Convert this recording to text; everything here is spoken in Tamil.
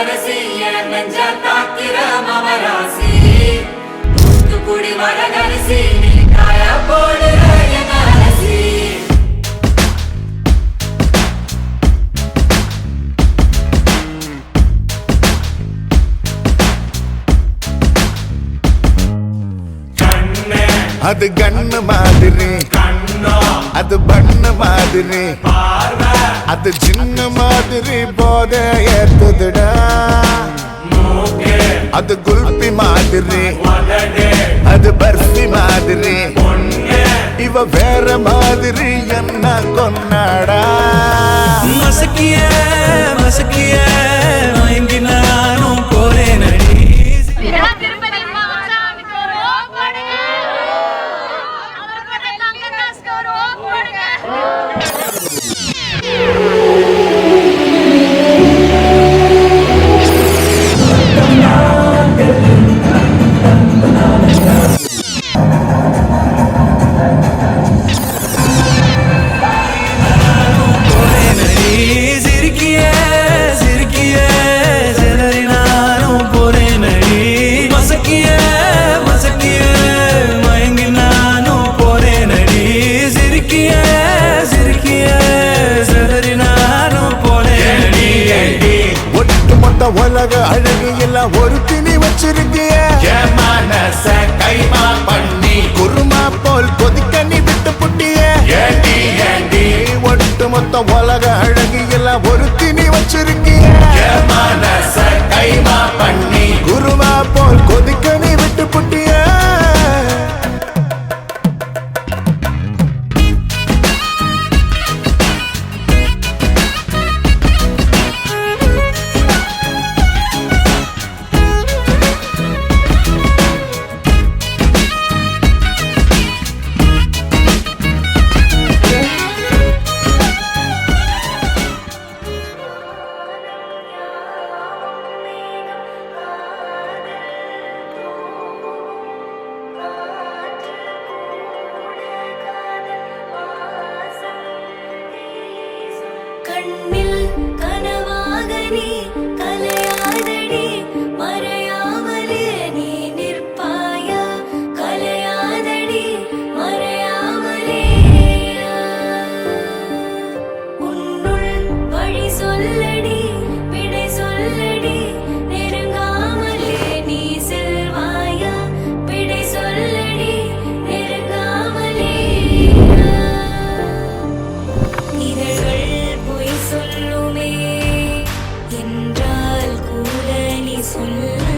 வரகரசி நெஞ்ச தாக்கிற மவராசி தூத்துக்குடி வரகரசி நீ காய போடுற என் அரசி அது கண்ணு மாதிரி அது பண்ணு மாதிரி அது சின்ன மாதிரி போத ஏத்துதுடா அது குல்பி மாதிரி அது பர்ஃபி மாதிரி இவ வேற மாதிரி என்ன கொண்டாடா மசக்கிய மசக்கிய மயங்கி நானும் போறேன் உலக அழகு எல்லாம் ஒரு திணி வச்சிருக்கிய மனச கைமா பண்ணி குருமா போல் கொதிக்க நீ விட்டு புட்டிய ஒட்டு மொத்த உலக அழகு எல்லாம் ஒரு திணி வச்சிருக்கிய மனச கைமா பண்ணி குருமா போல் கொதிக்க நீ விட்டு புட்டிய கண்ணில் கனவாக நீ கலையாதடி மறையாமலே நீ நிற்பாயா கலையாதடி மறையாமலே உன்னுள் வழி சொல்லடி விடை சொல்லடி நெருங்காமலே நீ செல்வாயா விடை சொல்லடி நெருங்காமலே இதழ்கள் சொல்லுமே என்றால் கூட நீ சொல்ல